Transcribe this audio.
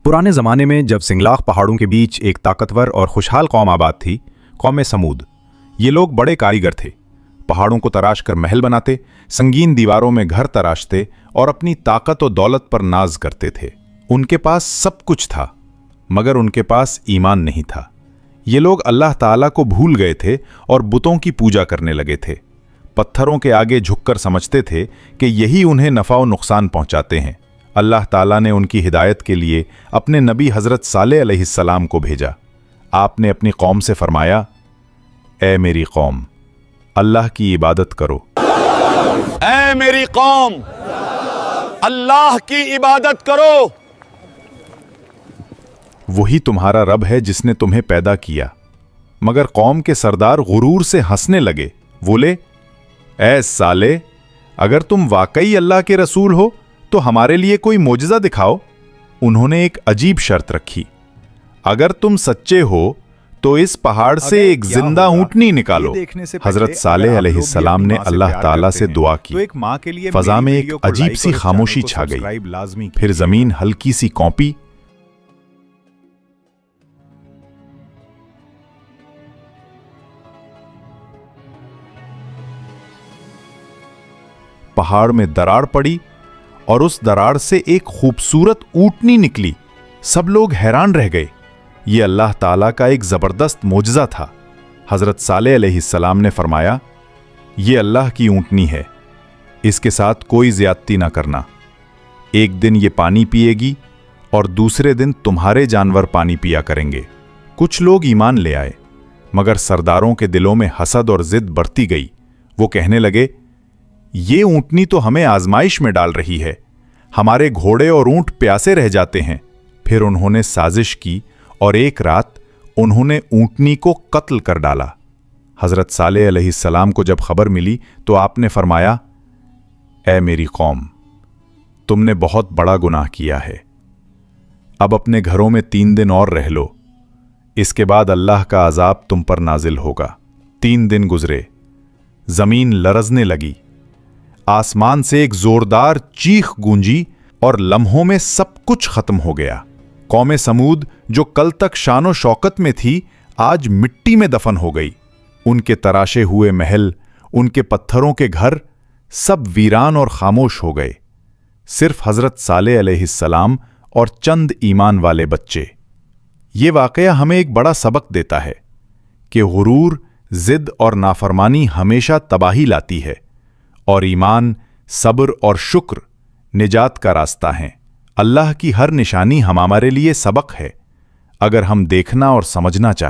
पुराने ज़माने में जब सिंगलाख पहाड़ों के बीच एक ताकतवर और खुशहाल कौम आबाद थी, कौम समूद। ये लोग बड़े कारीगर थे। पहाड़ों को तराश कर महल बनाते, संगीन दीवारों में घर तराशते और अपनी ताकत और दौलत पर नाज करते थे। उनके पास सब कुछ था, मगर उनके पास ईमान नहीं था। ये लोग अल्लाह ताला को भूल गए थे और बुतों की पूजा करने लगे थे। पत्थरों के आगे झुककर समझते थे कि यही उन्हें नफ़ा और नुकसान पहुंचाते हैं। अल्लाह ताला ने उनकी हिदायत के लिए अपने नबी हज़रत सालेह अलैहिस्सलाम को भेजा। आपने अपनी कौम से फरमाया, ए मेरी कौम, अल्लाह की इबादत करो। ऐ मेरी कौम, अल्लाह की इबादत करो। वही तुम्हारा रब है जिसने तुम्हें पैदा किया। मगर कौम के सरदार गुरूर से हंसने लगे। बोले, ऐ साले, अगर तुम वाकई अल्लाह के रसूल हो तो हमारे लिए कोई मोजज़ा दिखाओ। उन्होंने एक अजीब शर्त रखी, अगर तुम सच्चे हो तो इस पहाड़ से एक जिंदा ऊंटनी निकालो। हजरत सालेह अलैहिस्सलाम ने अल्लाह ताला से दुआ की। फजा में एक अजीब सी खामोशी छा गई। फिर जमीन हल्की सी कौंपी। पहाड़ में दरार पड़ी और उस दरार से एक खूबसूरत ऊंटनी निकली। सब लोग हैरान रह गए। ये अल्लाह ताला का एक जबरदस्त मोजज़ा था। हजरत सालेह अलैहिस्सलाम ने फरमाया, ये अल्लाह की ऊंटनी है, इसके साथ कोई ज्यादती ना करना। एक दिन ये पानी पिएगी और दूसरे दिन तुम्हारे जानवर पानी पिया करेंगे। कुछ लोग ईमान ले आए, मगर सरदारों के दिलों में हसद और जिद बढ़ती गई। वो कहने लगे, ये ऊंटनी तो हमें आजमाइश में डाल रही है, हमारे घोड़े और ऊंट प्यासे रह जाते हैं। फिर उन्होंने साजिश की और एक रात उन्होंने ऊंटनी को कत्ल कर डाला। हजरत सालेह अलैहिस्सलाम को जब खबर मिली तो आपने फरमाया, ऐ मेरी कौम, तुमने बहुत बड़ा गुनाह किया है। अब अपने घरों में 3 दिन और रह लो, इसके बाद अल्लाह का अजाब तुम पर नाजिल होगा। 3 दिन गुजरे, जमीन लरजने लगी, आसमान से एक जोरदार चीख गूंजी और लम्हों में सब कुछ खत्म हो गया। कौम समूद जो कल तक शानो शौकत में थी, आज मिट्टी में दफन हो गई। उनके तराशे हुए महल, उनके पत्थरों के घर सब वीरान और खामोश हो गए। सिर्फ हजरत सालेह अलैहिस्सलाम और चंद ईमान वाले बच्चे। ये वाकया हमें एक बड़ा सबक देता है कि गुरूर, जिद और नाफरमानी हमेशा तबाही लाती है, और ईमान, सब्र और शुक्र निजात का रास्ता है। अल्लाह की हर निशानी हमारे लिए सबक है, अगर हम देखना और समझना चाहें।